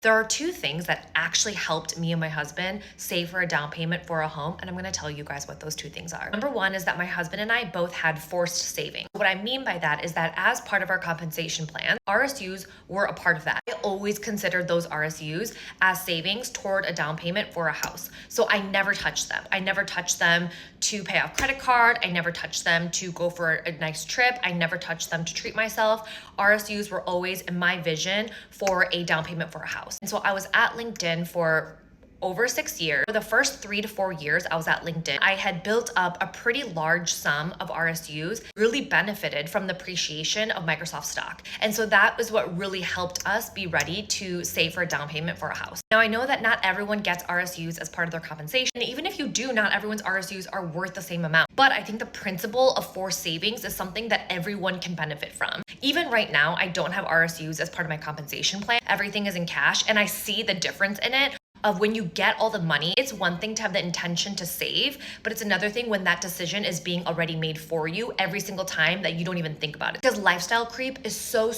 There are two things that actually helped me and my husband save for a down payment for a home, and I'm gonna tell you guys what those two things are. Number one is that my husband and I both had forced saving. What I mean by that is that as part of our compensation plan, RSUs were a part of that. I always considered those RSUs as savings toward a down payment for a house. So I never touched them. I never touched them to pay off credit card. I never touched them to go for a nice trip. I never touched them to treat myself. RSUs were always in my vision for a down payment for a house. And so I was at LinkedIn for over 6 years. For the first 3 to 4 years I was at LinkedIn, I had built up a pretty large sum of RSUs, really benefited from the appreciation of Microsoft stock. And so that was what really helped us be ready to save for a down payment for a house. Now I know that not everyone gets RSUs as part of their compensation. And even if you do, not everyone's RSUs are worth the same amount. But I think the principle of forced savings is something that everyone can benefit from. Even right now, I don't have RSUs as part of my compensation plan. Everything is in cash, and I see the difference in it of when you get all the money. It's one thing to have the intention to save, but it's another thing when that decision is being already made for you every single time that you don't even think about it. Because lifestyle creep is so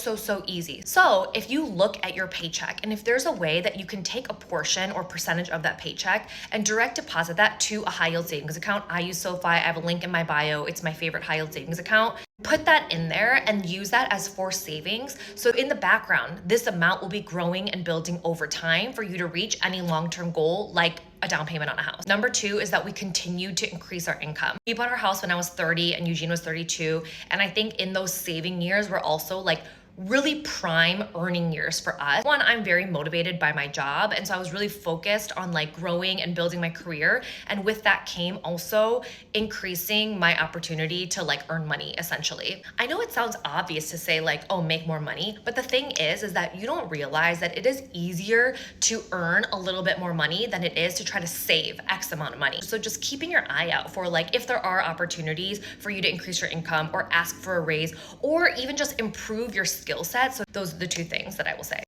easy. So if you look at your paycheck, and if there's a way that you can take a portion or percentage of that paycheck and direct deposit that to a high yield savings account. I use SoFi. I have a link in my bio. It's my favorite high yield savings account. Put that in there and use that as forced savings. So in the background, this amount will be growing and building over time for you to reach any long-term goal like a down payment on a house. Number two is that we continued to increase our income. We bought our house when I was 30 and Eugene was 32. And I think in those saving years, we're also like really prime earning years for us. One, I'm very motivated by my job. And so I was really focused on like growing and building my career. And with that came also increasing my opportunity to like earn money essentially. I know it sounds obvious to say like, oh, make more money. But the thing is that you don't realize that it is easier to earn a little bit more money than it is to try to save X amount of money. So just keeping your eye out for like, if there are opportunities for you to increase your income or ask for a raise, or even just improve your skill set. So those are the two things that I will say.